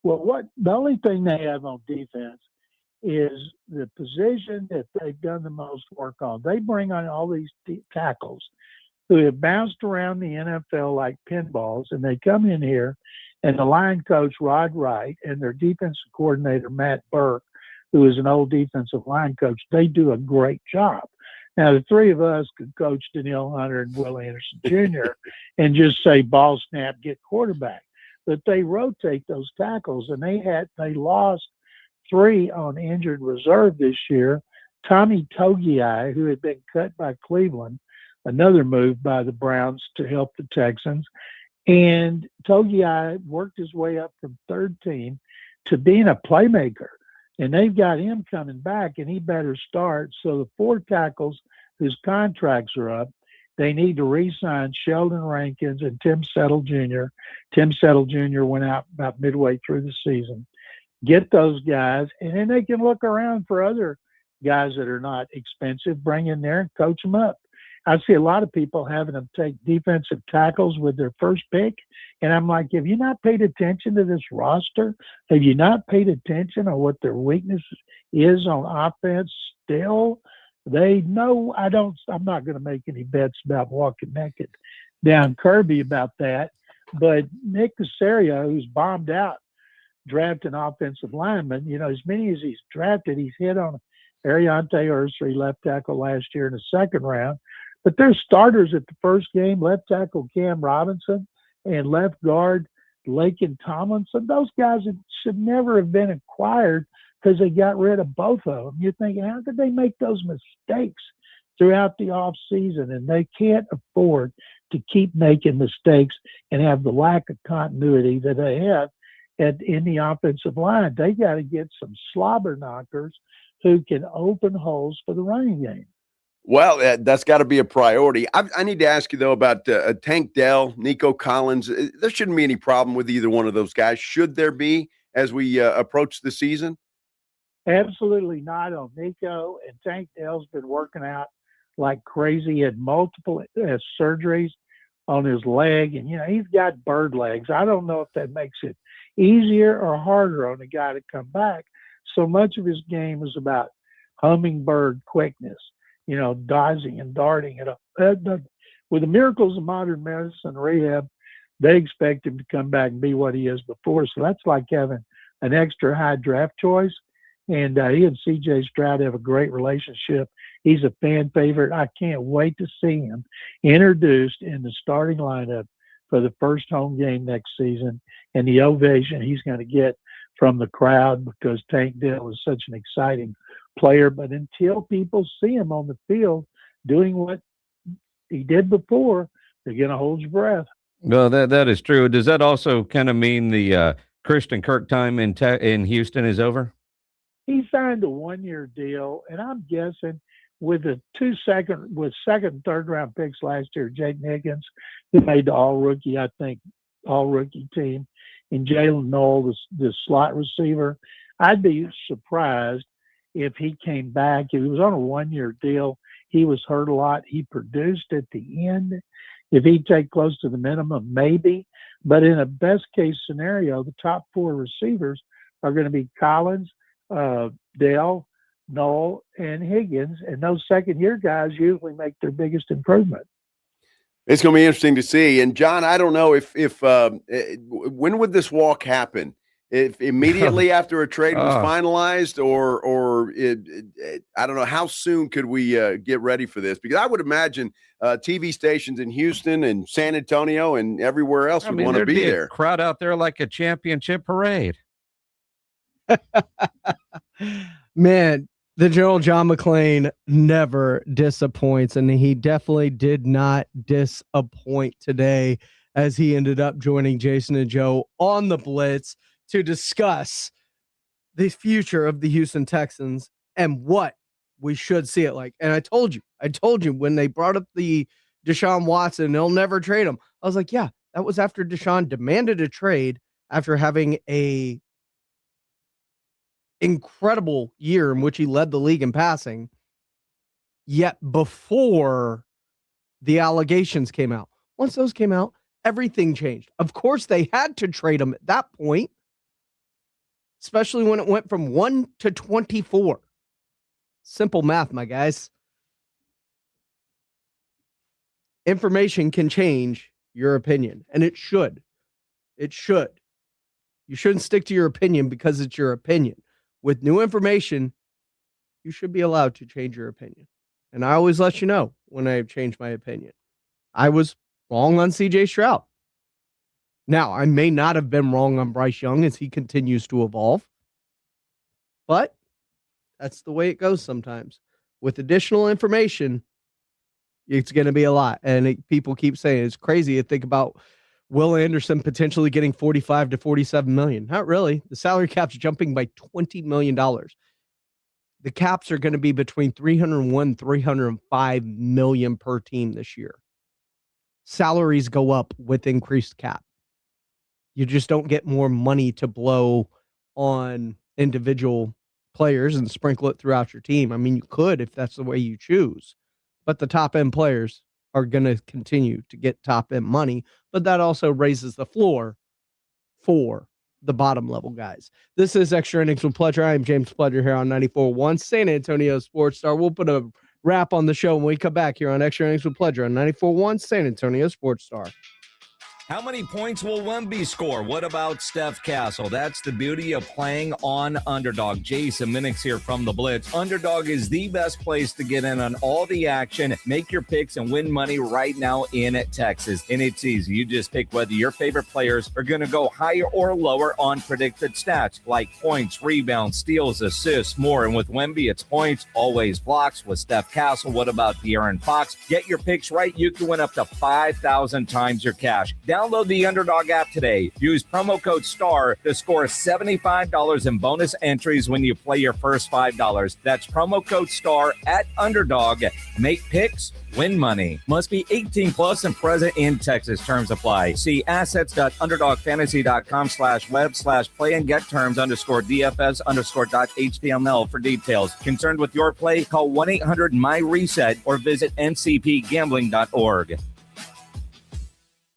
Well, the only thing they have on defense is the position that they've done the most work on. They bring on all these tackles who have bounced around the NFL like pinballs, and they come in here, and the line coach, Rod Wright, and their defensive coordinator, Matt Burke, who is an old defensive line coach, they do a great job. Now, the three of us could coach Danielle Hunter and Will Anderson Jr. and just say, ball snap, get quarterback. But they rotate those tackles, and they lost 3 on injured reserve this year. Tommy Togiai, who had been cut by Cleveland, another move by the Browns to help the Texans. And Togiai worked his way up from third team to being a playmaker. And they've got him coming back, and he better start. So the 4 tackles whose contracts are up, they need to re-sign Sheldon Rankins and Tim Settle Jr. Tim Settle Jr. went out about midway through the season. Get those guys, and then they can look around for other guys that are not expensive, bring in there and coach them up. I see a lot of people having them take defensive tackles with their first pick, and I'm like, have you not paid attention to this roster? Have you not paid attention on what their weakness is on offense still? They know I'm not going to make any bets about walking naked down Kirby about that, but Nick Caserio, who's bombed out drafting offensive linemen, as many as he's drafted, he's hit on Ariante Ursery, left tackle last year in the second round. But their starters at the first game, left tackle Cam Robinson and left guard Laken Tomlinson. Those guys should never have been acquired because they got rid of both of them. You're thinking, how could they make those mistakes throughout the offseason? And they can't afford to keep making mistakes and have the lack of continuity that they have in the offensive line. They got to get some slobber knockers who can open holes for the running game. Well, that's got to be a priority. I need to ask you, though, about Tank Dell, Nico Collins. There shouldn't be any problem with either one of those guys. Should there be as we approach the season? Absolutely not on Nico. And Tank Dell's been working out like crazy. He had multiple surgeries on his leg. And, he's got bird legs. I don't know if that makes it easier or harder on a guy to come back. So much of his game is about hummingbird quickness. Dodging and darting. With the miracles of modern medicine and rehab, they expect him to come back and be what he is before. So that's like having an extra high draft choice. And he and C.J. Stroud have a great relationship. He's a fan favorite. I can't wait to see him introduced in the starting lineup for the first home game next season, and the ovation he's going to get from the crowd because Tank Dell is such an exciting player. But until people see him on the field doing what he did before, they're going to hold your breath. Well, that is true. Does that also kind of mean the Christian Kirk time in Houston is over? He signed a 1-year deal, and I'm guessing with the second and third round picks last year, Jake Nickens, who made the all-rookie team, and Jalen Noel, the slot receiver, I'd be surprised if he came back. If he was on a 1-year deal, he was hurt a lot. He produced at the end. If he'd take close to the minimum, maybe. But in a best-case scenario, the top 4 receivers are going to be Collins, Dell, Noel, and Higgins. And those second-year guys usually make their biggest improvement. It's going to be interesting to see. And John, I don't know if when would this walk happen? If immediately after a trade was finalized, or I don't know, how soon could we get ready for this? Because I would imagine TV stations in Houston and San Antonio and everywhere else would want to be there. Crowd out there like a championship parade. Man, the General John McClain never disappoints, and he definitely did not disappoint today as he ended up joining Jason and Joe on the Blitz to discuss the future of the Houston Texans and what we should see it like. And I told you when they brought up the Deshaun Watson, they'll never trade him. I was like, yeah, that was after Deshaun demanded a trade after having a incredible year in which he led the league in passing, yet before the allegations came out. Once those came out, everything changed. Of course, they had to trade him at that point, especially when it went from 1 to 24. Simple math, my guys. Information can change your opinion, and it should. It should. You shouldn't stick to your opinion because it's your opinion. With new information, you should be allowed to change your opinion. And I always let you know when I change my opinion. I was wrong on CJ Stroud. Now, I may not have been wrong on Bryce Young as he continues to evolve, but that's the way it goes sometimes. With additional information, it's going to be a lot. And people keep saying it's crazy to think about Will Anderson potentially getting $45 to $47 million. Not really. The salary cap's jumping by $20 million. The caps are going to be between $301 and $305 million per team this year. Salaries go up with increased cap. You just don't get more money to blow on individual players and sprinkle it throughout your team. I mean, you could if that's the way you choose, but the top end players are going to continue to get top end money, but that also raises the floor for the bottom level guys. This is Extra Innings with Pledger. I am James Pledger here on 94.1 San Antonio Sports Star. We'll put a wrap on the show when we come back here on Extra Innings with Pledger on 94.1 San Antonio Sports Star. How many points will Wemby score? What about Steph Castle? That's the beauty of playing on Underdog. Jason Minix here from the Blitz. Underdog is the best place to get in on all the action. Make your picks and win money right now in Texas. And it's easy. You just pick whether your favorite players are going to go higher or lower on predicted stats like points, rebounds, steals, assists, more. And with Wemby, it's points, always blocks. With Steph Castle, what about De'Aaron Fox? Get your picks right. You can win up to 5,000 times your cash. Download the Underdog app today. Use promo code STAR to score $75 in bonus entries when you play your first $5. That's promo code STAR at Underdog. Make picks, win money. Must be 18 plus and present in Texas. Terms apply. See assets.underdogfantasy.com/web/play and get terms _DFS_.html for details. Concerned with your play? Call 1-800-MY-RESET or visit ncpgambling.org.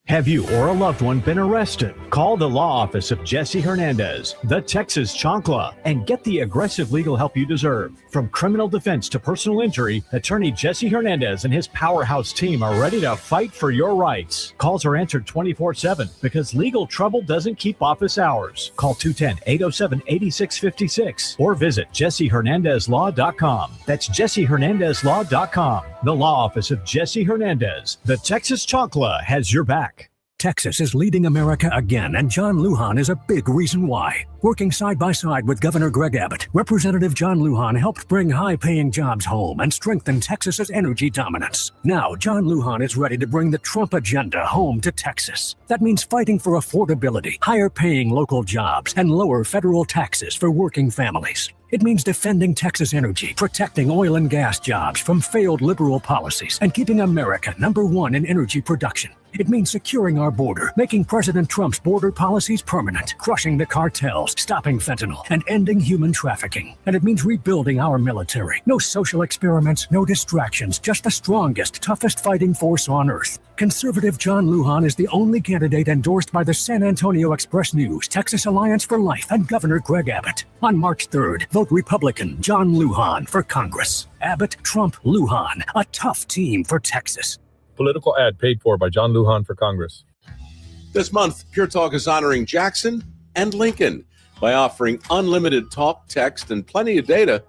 Have you or a loved one been arrested? Call the law office of Jesse Hernandez, the Texas Chancla, and get the aggressive legal help you deserve. From criminal defense to personal injury, attorney Jesse Hernandez and his powerhouse team are ready to fight for your rights. Calls are answered 24/7 because legal trouble doesn't keep office hours. Call 210-807-8656 or visit jessehernandezlaw.com. That's jessehernandezlaw.com. The law office of Jesse Hernandez, the Texas Chancla, has your back. Texas is leading America again, and John Lujan is a big reason why. Working side by side with Governor Greg Abbott, Representative John Lujan helped bring high-paying jobs home and strengthen Texas's energy dominance. Now, John Lujan is ready to bring the Trump agenda home to Texas. That means fighting for affordability, higher-paying local jobs, and lower federal taxes for working families. It means defending Texas energy, protecting oil and gas jobs from failed liberal policies, and keeping America #1 in energy production. It means securing our border, making President Trump's border policies permanent, crushing the cartels, stopping fentanyl, and ending human trafficking. And it means rebuilding our military. No social experiments, no distractions, just the strongest, toughest fighting force on earth. Conservative John Lujan is the only candidate endorsed by the San Antonio Express News, Texas Alliance for Life, and Governor Greg Abbott. On March 3rd, vote Republican John Lujan for Congress. Abbott, Trump, Lujan, a tough team for Texas. Political ad paid for by John Lujan for Congress. This month, Pure Talk is honoring Jackson and Lincoln by offering unlimited talk, text, and plenty of data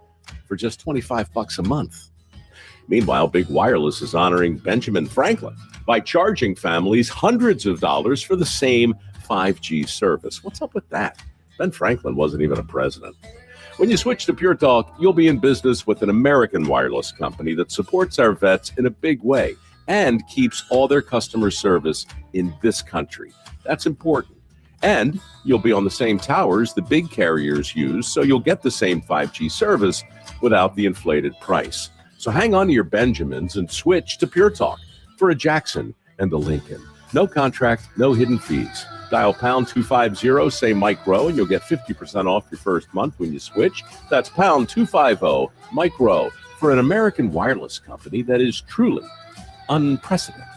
for just $25 a month. Meanwhile, Big Wireless is honoring Benjamin Franklin by charging families hundreds of dollars for the same 5G service. What's up with that? Ben Franklin wasn't even a president. When you switch to Pure Talk, you'll be in business with an American wireless company that supports our vets in a big way and keeps all their customer service in this country. That's important. And you'll be on the same towers the big carriers use, so you'll get the same 5G service without the inflated price. So hang on to your Benjamins and switch to Pure Talk for a Jackson and a Lincoln. No contract, no hidden fees. Dial pound 250, say Mike Rowe, and you'll get 50% off your first month when you switch. That's pound 250, Mike Rowe, for an American wireless company that is truly unprecedented.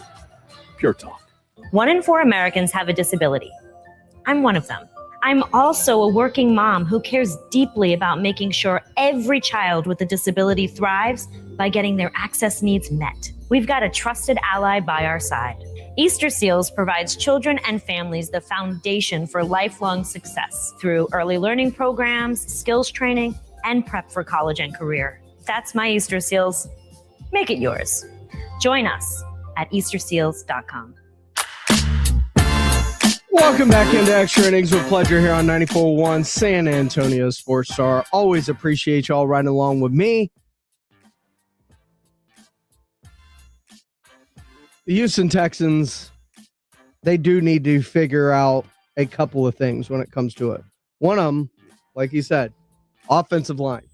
Pure Talk. 1 in 4 Americans have a disability. I'm one of them. I'm also a working mom who cares deeply about making sure every child with a disability thrives by getting their access needs met. We've got a trusted ally by our side. Easter Seals provides children and families the foundation for lifelong success through early learning programs, skills training, and prep for college and career. That's my Easter Seals. Make it yours. Join us at easterseals.com. Welcome back into Extra Innings with Pleasure here on 94.1 San Antonio Sports Star. Always appreciate y'all riding along with me. The Houston Texans, they do need to figure out a couple of things when it comes to it. One of them, like you said, offensive line.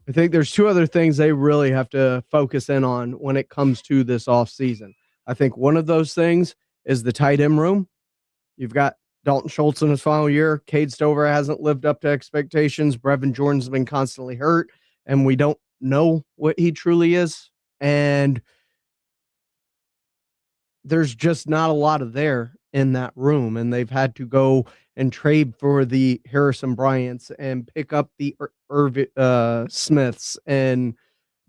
I think there's 2 other things they really have to focus in on when it comes to this offseason. I think one of those things is the tight end room. You've got Dalton Schultz in his final year. Cade Stover hasn't lived up to expectations. Brevin Jordan's been constantly hurt, and we don't know what he truly is. And there's just not a lot of there in that room, and they've had to go and trade for the Harrison Bryants and pick up the Smiths and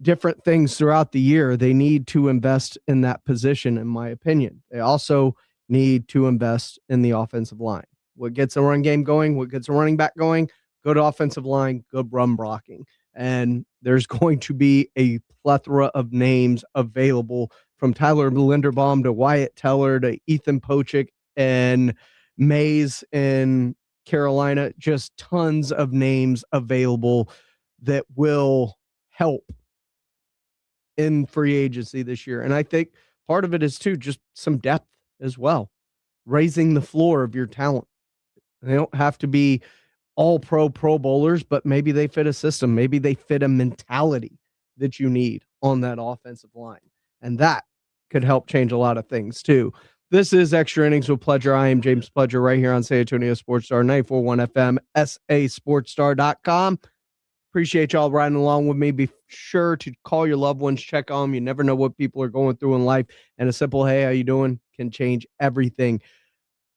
different things throughout the year. They need to invest in that position, in my opinion. They also need to invest in the offensive line. What gets a run game going, what gets a running back going, good offensive line, good run blocking. And there's going to be a plethora of names available, from Tyler Linderbaum to Wyatt Teller to Ethan Pochik and Mays in Carolina. Just tons of names available that will help in free agency this year. And I think part of it is too just some depth as well, raising the floor of your talent. They don't have to be all pro bowlers, but maybe they fit a system. Maybe they fit a mentality that you need on that offensive line. And that could help change a lot of things too. This is Extra Innings with Pleasure. I am James Pledger right here on San Antonio Sports Star, 94.1 FM, sasportstar.com. Appreciate y'all riding along with me. Be sure to call your loved ones, check on them. You never know what people are going through in life. And a simple, hey, how you doing, can change everything.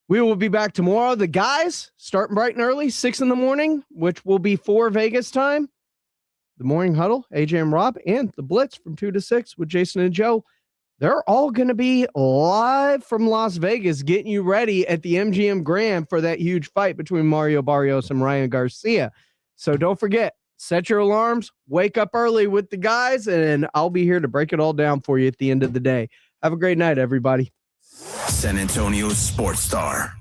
We will be back tomorrow. The guys starting bright and early, 6 in the morning, which will be 4 Vegas time. The Morning Huddle, AJ and Rob, and the Blitz from 2 to 6 with Jason and Joe. They're all going to be live from Las Vegas, getting you ready at the MGM Grand for that huge fight between Mario Barrios and Ryan Garcia. So don't forget, set your alarms, wake up early with the guys, and I'll be here to break it all down for you at the end of the day. Have a great night, everybody. San Antonio Sports Star.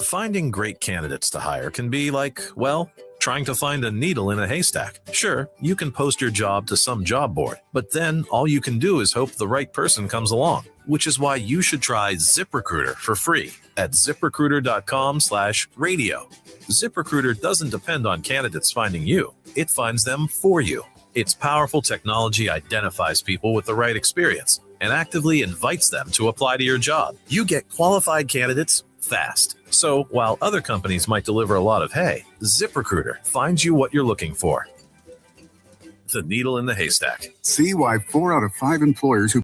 Finding great candidates to hire can be like, well, trying to find a needle in a haystack. Sure, you can post your job to some job board, but then all you can do is hope the right person comes along, which is why you should try ZipRecruiter for free at ZipRecruiter.com/radio. ZipRecruiter doesn't depend on candidates finding you. It finds them for you. Its powerful technology identifies people with the right experience and actively invites them to apply to your job. You get qualified candidates fast. So while other companies might deliver a lot of hay, ZipRecruiter finds you what you're looking for. The needle in the haystack. See why 4 out of 5 employers who